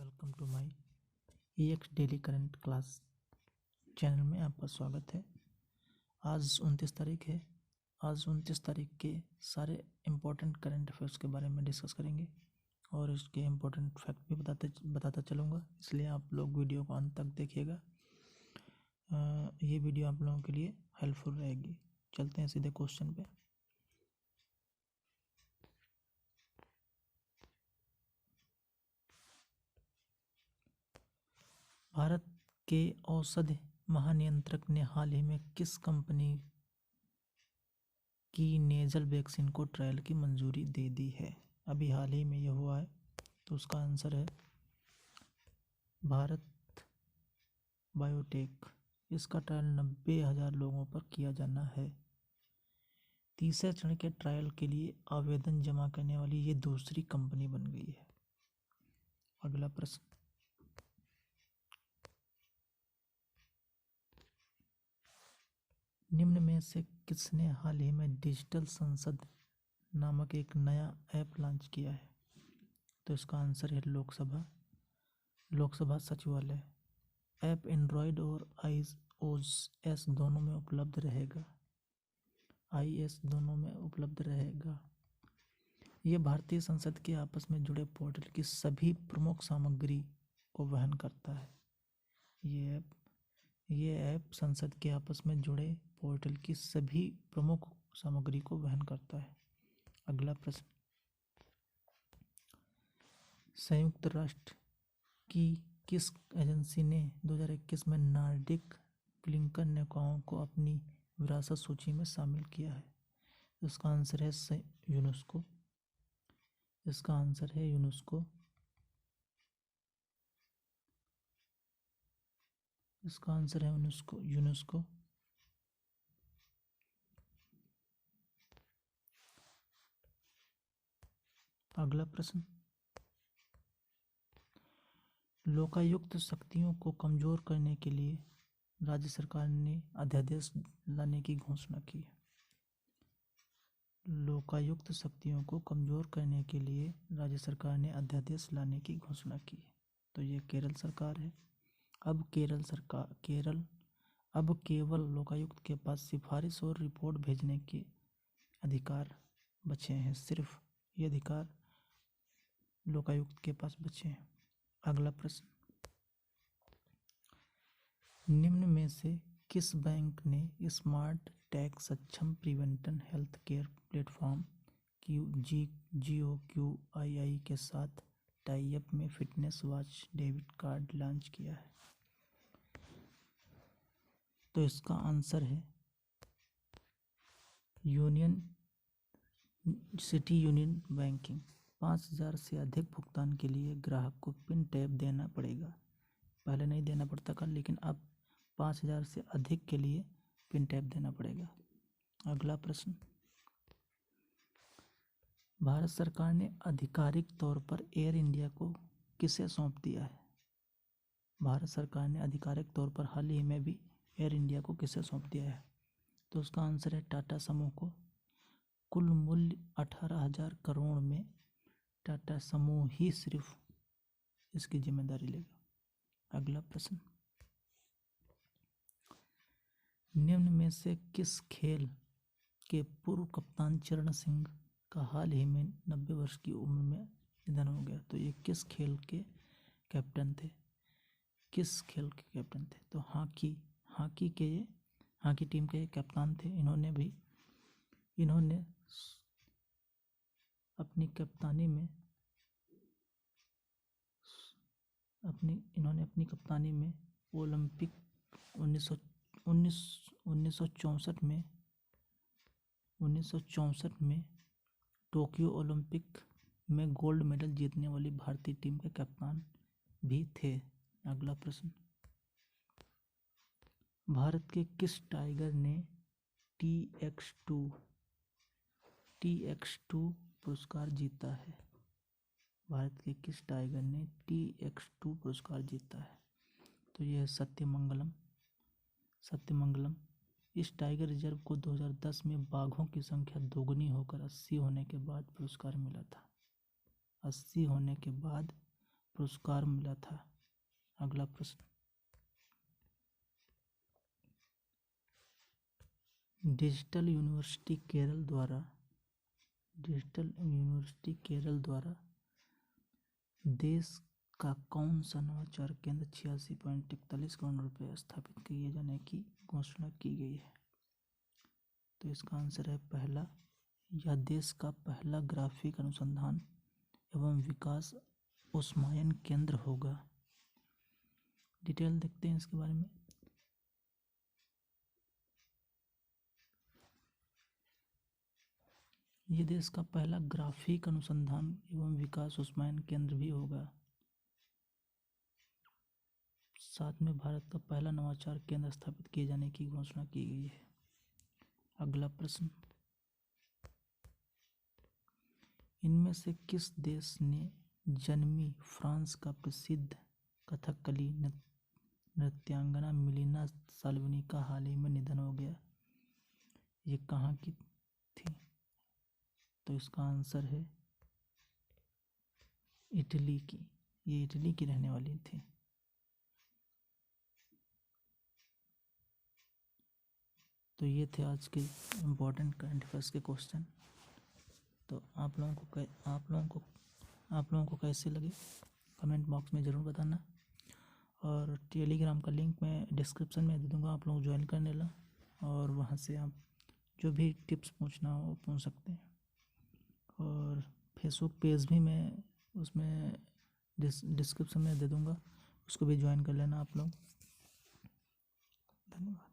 Welcome to my EX daily current class channel में आपका स्वागत है। आज 29 तारीख है। आज 29 तारीख के सारे इम्पोर्टेंट करंट अफेयर्स के बारे में डिस्कस करेंगे और इसके इम्पोर्टेंट फैक्ट भी बताता चलूँगा, इसलिए आप लोग वीडियो को अंत तक देखिएगा। ये वीडियो आप लोगों के लिए हेल्पफुल रहेगी। चलते हैं सीधे क्वेश्चन पे। भारत के औषधि महानियंत्रक ने हाल ही में किस कंपनी की नेजल वैक्सीन को ट्रायल की मंजूरी दे दी है? अभी हाल ही में ये हुआ है, तो उसका आंसर है भारत बायोटेक। इसका ट्रायल 90,000 लोगों पर किया जाना है। तीसरे चरण के ट्रायल के लिए आवेदन जमा करने वाली ये दूसरी कंपनी बन गई है। अगला प्रश्न, निम्न में से किसने हाल ही में डिजिटल संसद नामक एक नया ऐप लॉन्च किया है? तो इसका आंसर है लोकसभा सचिवालय। ऐप एंड्रॉयड और iOS दोनों में उपलब्ध रहेगा। दोनों में उपलब्ध रहेगा। ये भारतीय संसद के आपस में जुड़े पोर्टल की सभी प्रमुख सामग्री को वहन करता है। ये ऐप संसद के आपस में जुड़े पोर्टल की सभी प्रमुख सामग्री को वहन करता है। अगला प्रश्न, संयुक्त राष्ट्र की किस एजेंसी ने 2021 में नॉर्डिक फ्लिंकर नौकाओं को अपनी विरासत सूची में शामिल किया है? इसका आंसर है यूनेस्को। इसका आंसर है यूनेस्को। इसका आंसर है यूनेस्को। अगला प्रश्न, लोकायुक्त शक्तियों को कमजोर करने के लिए राज्य सरकार ने अध्यादेश लाने की घोषणा की है। लोकायुक्त शक्तियों को कमजोर करने के लिए राज्य सरकार ने अध्यादेश लाने की घोषणा की है। तो ये केरल सरकार है। अब केवल लोकायुक्त के पास सिफारिश और रिपोर्ट भेजने के अधिकार बचे हैं। सिर्फ ये अधिकार लोकायुक्त के पास बचे हैं। अगला प्रश्न, निम्न में से किस बैंक ने स्मार्ट टैग सक्षम preventive health care platform GOQII के साथ टाई अप में fitness watch debit card launch किया है? तो इसका आंसर है सिटी यूनियन बैंकिंग। 5,000 से अधिक भुगतान के लिए ग्राहक को पिन टैब देना पड़ेगा। पहले नहीं देना पड़ता था, लेकिन अब 5,000 से अधिक के लिए पिन टैब देना पड़ेगा। अगला प्रश्न, भारत सरकार ने आधिकारिक तौर पर एयर इंडिया को किसे सौंप दिया है? भारत सरकार ने आधिकारिक तौर पर हाल ही में भी एयर इंडिया को किसे सौंप दिया है? तो उसका आंसर है टाटा समूह को। कुल मूल्य 18,000 करोड़ में टाटा समूह ही सिर्फ इसकी जिम्मेदारी लेगा। अगला प्रश्न, निम्न में से किस खेल के पूर्व कप्तान चरण सिंह का हाल ही में 90 वर्ष की उम्र में निधन हो गया? तो ये किस खेल के कैप्टन थे? तो हॉकी टीम के कप्तान थे। इन्होंने अपनी कप्तानी में ओलंपिक 1964 में टोक्यो ओलंपिक में गोल्ड मेडल जीतने वाली भारतीय टीम के कप्तान भी थे। अगला प्रश्न, भारत के किस टाइगर ने TX2 पुरस्कार जीता है? भारत के किस टाइगर ने TX2 पुरस्कार जीता है? तो यह है सत्यमंगलम। इस टाइगर रिजर्व को 2010 में बाघों की संख्या दोगुनी होकर 80 होने के बाद पुरस्कार मिला था। पुरस्कार मिला था? अगला प्रश्न, डिजिटल यूनिवर्सिटी केरल द्वारा देश का कौन सा नवाचार केंद्र 86.41 करोड़ रुपए स्थापित किए जाने की घोषणा की गई है? तो इसका आंसर है पहला, यह देश का पहला ग्राफिक अनुसंधान एवं विकास उष्मायन केंद्र होगा। डिटेल देखते हैं इसके बारे में। ये देश का पहला ग्राफिक अनुसंधान एवं विकास उष्मायन केंद्र भी होगा। साथ में भारत का पहला नवाचार केंद्र स्थापित किए जाने की घोषणा की गई है। अगला प्रश्न, इनमें से किस देश ने जन्मी फ्रांस का प्रसिद्ध कथकली नृत्यांगना मिलिना साल्वनी का हाल ही में निधन हो गया? ये कहाँ की थी? तो इसका आंसर है इटली की। ये इटली की रहने वाली थी। तो ये थे आज के इम्पोर्टेंट करंट अफेयर्स के क्वेश्चन। तो आप लोगों को कैसे लगे कमेंट बॉक्स में ज़रूर बताना, और टेलीग्राम का लिंक मैं डिस्क्रिप्शन में दे दूँगा, आप लोग ज्वाइन करने ला, और वहाँ से आप जो भी टिप्स पूछना हो पूछ सकते हैं। और फेसबुक पेज भी मैं उसमें डिस्क्रिप्शन में दे दूँगा, उसको भी ज्वाइन कर लेना आप लोग। धन्यवाद।